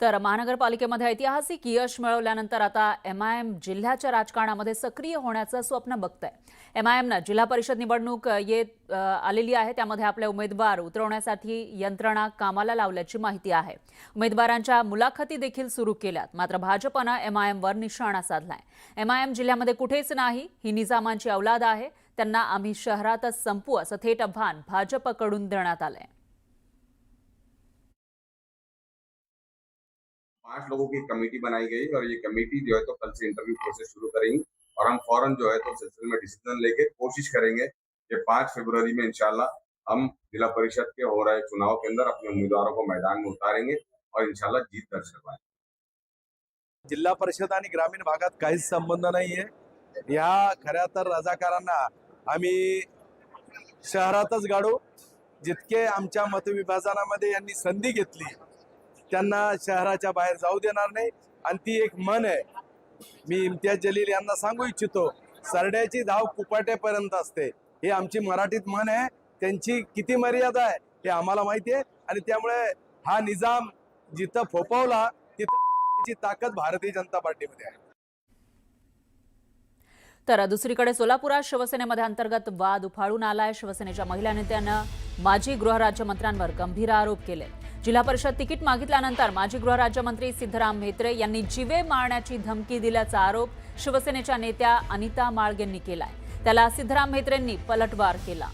तर महानगरपालिकेमध्ये ऐतिहासिक यश मिळवल्यानंतर आता एमआयएम जिल्ह्याच्या राजकारणामध्ये सक्रिय होण्याचं स्वप्न बघतंय। एमआयएमनं जिल्हा परिषद निवडणूक आलेली आहे, त्यामध्ये आपले उमेदवार उतरवण्यासाठी यंत्रणा कामाला लावल्याची माहिती आहे। उमेदवारांच्या मुलाखती देखील सुरू केल्यात, मात्र भाजपनं एमआयएमवर निशाणा साधलाय। एमआयएम जिल्ह्यामध्ये कुठेच नाही, ही निजामांची औलाद आहे, त्यांना आम्ही शहरातच संपू असं थेट आव्हान भाजपकडून देण्यात आलंय। 5 लोगों की कमेटी बनाई गई और ये कमेटी जो है तो कल से इंटरव्यू प्रोसेस शुरू करेंगी और हम फौरन जो है तो सिलसिले में डिसीजन लेके कोशिश करेंगे कि 5 फरवरी में इंशाल्लाह हम जिला परिषद के हो रहे चुनाव के अंदर अपने उम्मीदवारों को मैदान में उतारेंगे और इंशाल्लाह जीत दर्ज करवाएंगे। जिल्हा परिषद आणि ग्रामीण भागात काहीच संबंध नाहीये। या खऱ्या तर रजाकारांना आम्ही शहरातच गाडू। जितके आमच्या मतविभाजनामध्ये यांनी संधी घेतली त्यांना शहराच्या बाहेर जाऊ देणार नाही। आणि ती एक मन आहे, मी इम्तियाज जलील यांना सांगू इच्छितो, सरड्याची धाव कुपाट्यापर्यंत असते, हे आमची मराठीत म्हण आहे। त्यांची किती मर्यादा आहे हे आम्हाला माहिती आहे आणि त्यामुळे हा निजाम जिथं फोपावला तिथं ताकद भारतीय जनता पार्टीमध्ये आहे। तर दुसरीकडे सोलापुरात शिवसेनेमध्ये अंतर्गत वाद उफाळून आलाय। शिवसेनेच्या महिला नेत्यानं माजी गृहराज्यमंत्र्यांवर गंभीर आरोप केले। जिल्हा परिषद तिकीट मागितल्यानंतर माजी गृहराज्यमंत्री सिद्धराम म्हेत्रे यांनी जीवे मारण्याची धमकी दिल्याचा आरोप शिवसेनेच्या नेत्या अनिता माळगेंनी केलाय। त्याला सिद्धराम म्हेत्रेंनी पलटवार केला।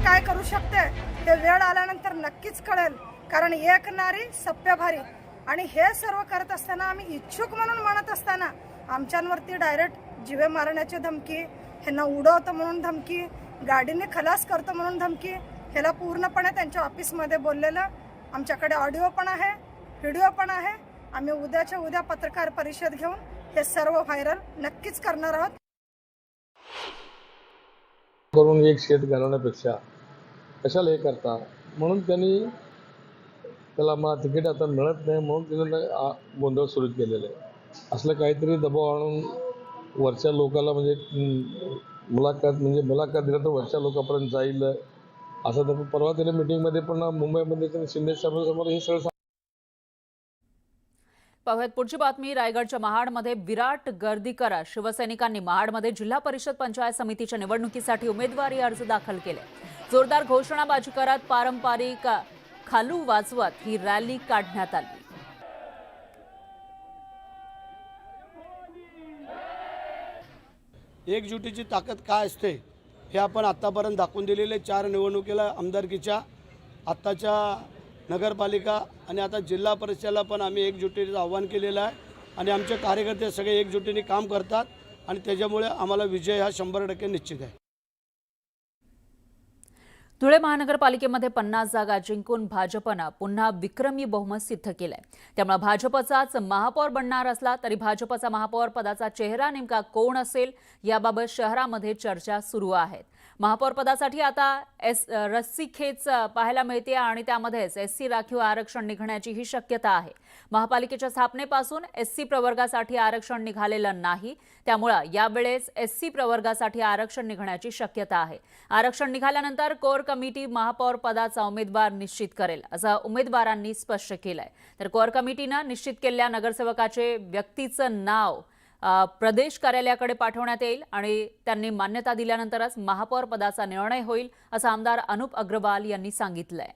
काय करू शकते हे वेळ आल्यानंतर नक्कीच कळेल, कारण एक नारी सप्य भारी। आणि हे सर्व करत असताना आम्ही इच्छुक म्हणून म्हणत असताना आमच्यावरती डायरेक्ट जीवे मारण्याची धमकी, ह्यांना उडवतो म्हणून धमकी, गाडीने खलास करतो म्हणून धमकी, ह्याला पूर्णपणे त्यांच्या ऑफिसमध्ये बोललेलं आमच्याकडे ऑडिओ पण आहे, व्हिडिओ पण आहे। आम्ही उद्याच्या उद्या पत्रकार परिषद घेऊन हे सर्व व्हायरल नक्कीच करणार आहोत। करून एक शेत घालवण्यापेक्षा कशाला हे करता, म्हणून त्यांनी त्याला मला तिकीट आता मिळत नाही म्हणून त्याने गोंधळ सुरू केलेलं आहे। असलं काहीतरी दबाव आणून वरच्या लोकांना म्हणजे मुलाखत दिलं तर वरच्या लोकांपर्यंत जाईल असं। तर परवा त्याने मीटिंगमध्ये पण मुंबईमध्ये त्याने शिंदे साहेबांसमोर हे सगळं पाहुयात पुढची बातमी। रायगडच्या महाडमध्ये विराट गर्दी करा। शिवसैनिकांनी महाडमध्ये जिल्हा परिषद पंचायत समितीच्या निवडणुकीसाठी उमेदवारी अर्ज दाखल केले। जोरदार घोषणाबाजी करत पारंपरिक खालू वाजवत ही रॅली काढण्यात आली। एकजुटीची ताकद काय असते हे आपण आतापर्यंत दाखवून दिलेले 4 निवडणुकीला आमदारकीच्या, आत्ताच्या नगरपालिका आणि आता जिल्हा परिषदेला पण आम्ही एकजुटीचं आव्हान केलेलं आहे आणि आमचे कार्यकर्ते सगळे एकजुटीने काम करतात आणि त्याच्यामुळे आम्हाला विजय हा 100% निश्चित आहे। धुळे महानगरपालिकेमध्ये 50 जागा जिंकून भाजपनं पुन्हा विक्रमी बहुमत सिद्ध केलंय। त्यामुळे भाजपचाच महापौर बनणार असला तरी भाजपचा महापौर पदाचा चेहरा नेमका कोण असेल याबाबत शहरामध्ये चर्चा सुरू आहेत। महापौर पदासाठी आता रस्सीखेच पाहायला मिळते आणि त्यामध्येच एससी राखीव आरक्षण निघण्याची ही शक्यता आहे। महापालिकेच्या स्थापनेपासून एससी प्रवर्गासाठी आरक्षण निघालेलं नाही, त्यामुळे यावेळेस एससी प्रवर्गासाठी आरक्षण निघण्याची शक्यता आहे। आरक्षण निघाल्यानंतर कोर कमिटी महापौर पदाचा उमेदवार निश्चित करेल असं उमेदवारांनी स्पष्ट केलंय। तर कोर कमिटीनं निश्चित केलेल्या नगरसेवकाचे व्यक्तीचं नाव प्रदेश कार्यालयाकडे पाठवण्यात येईल आणि त्यांनी मान्यता दिल्यानंतरच महापौर पदाचा निर्णय होईल असं आमदार अनुप अग्रवाल यांनी सांगितलंय।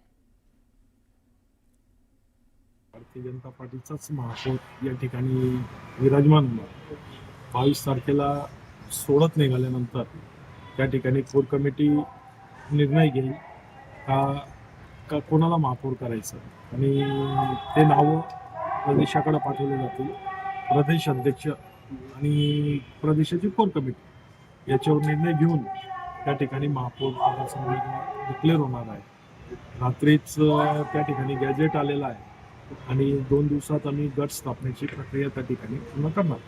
भारतीय जनता पार्टीचाच महापौर या ठिकाणी विराजमान होणार। 22 तारखेला सोडत निघाल्यानंतर त्या ठिकाणी कोर कमिटी निर्णय घेईल का कोणाला महापौर करायचं आणि ते नावं प्रदेशाकडे पाठवले जातील। प्रदेश अध्यक्ष आणि प्रदेशाची कोर कमिटी याच्यावर निर्णय घेऊन त्या ठिकाणी महापौर पदाचा उमेदवार डिक्लेअर होणार आहे। रात्रीच त्या ठिकाणी गॅजेट आलेला आहे आणि 2 दिवसात आम्ही गट स्थापनेची प्रक्रिया त्या ठिकाणी पूर्ण करणार।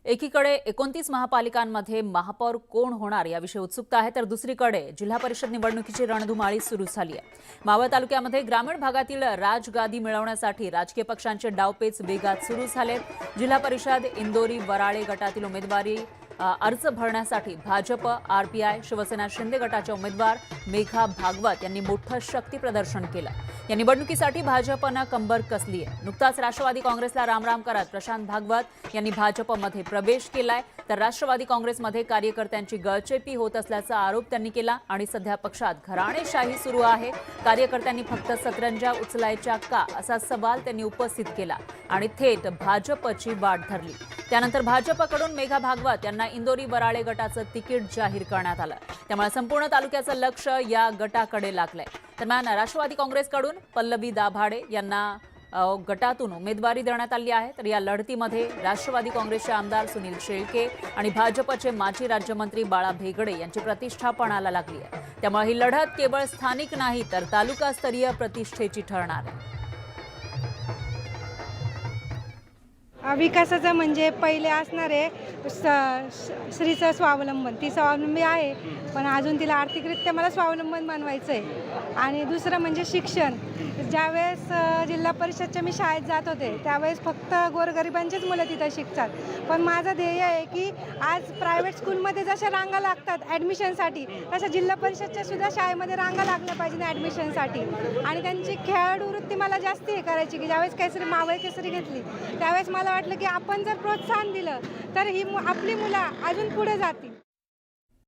एकीकडे 29 महापालिकांमध्ये महापौर कोण होणार याविषयी उत्सुकता आहे, तर दुसरीकडे जिल्हा परिषद निवडणुकीची रणधुमाळी सुरू झाली आहे। मावळ तालुक्यामध्ये ग्रामीण भागातील राजगादी मिळवण्यासाठी राजकीय पक्षांचे डावपेच वेगात सुरू झालेत। जिल्हा परिषद इंदोरी वराळे गटातील उमेदवारी अर्ज भरण्यासाठी भाजप, RPI, शिवसेना शिंदे गटाच्या उमेदवार मेघा भागवत यांनी मोठं शक्ती प्रदर्शन केलं. या निवडणुकीसाठी भाजपनं कंबर कसली आहे. नुकताच राष्ट्रवादी काँग्रेसला रामराम करत प्रशांत भागवत यांनी भाजपमध्ये प्रवेश केलाय, तर राष्ट्रवादी काँग्रेसमध्ये कार्यकर्त्यांची गळचेपी होत असल्याचा आरोप त्यांनी केला आणि सध्या पक्षात घराणेशाही सुरू आहे. कार्यकर्त्यांनी फक्त सतरंजा उचलायच्या का असा सवाल त्यांनी उपस्थित केला आणि थेट भाजपची वाट धरली. त्यानंतर भाजपकडून मेघा भागवत यांना इंदोरी वराळे गटाचं तिकीट जाहीर करण्यात आलं. त्यामुळे संपूर्ण तालुक्याचं लक्ष या गटाकडे लागलंय. दरम्यान राष्ट्रवादी काँग्रेसकडून पल्लवी दाभाडे यांना गटातून उमेदवारी देण्यात आली आहे. तर या लढतीमध्ये राष्ट्रवादी काँग्रेसचे आमदार सुनील शेळके आणि भाजपचे माजी राज्यमंत्री बाळा भेगडे यांची प्रतिष्ठा पणाला लागली आहे. त्यामुळे ही लढत केवळ स्थानिक नाही तर तालुकास्तरीय प्रतिष्ठेची ठरणार आहे. विकासाचं म्हणजे पहिले असणारे स्त्रीचं स्वावलंबन, ती स्वावलंबी आहे पण अजून तिला आर्थिकरित्या मला स्वावलंबन बनवायचं आहे. आणि दुसरं म्हणजे शिक्षण. ज्यावेळेस जिल्हा परिषदच्या मी शाळेत जात होते त्यावेळेस फक्त गोरगरिबांचीच मुलं तिथं शिकतात, पण माझं ध्येय आहे की आज प्रायव्हेट स्कूलमध्ये जशा रांगा लागतात ॲडमिशनसाठी तशा जिल्हा परिषदच्या सुद्धा शाळेमध्ये रांगा लागल्या पाहिजे ॲडमिशनसाठी. आणि त्यांची खेळाडू वृत्ती मला जास्त हे करायची की ज्यावेळेस केसरी मावळ केसरी घेतली त्यावेळेस मला वाटलं की आपण जर प्रोत्साहन दिलं तर ही आपली मुलं अजून पुढे जातील.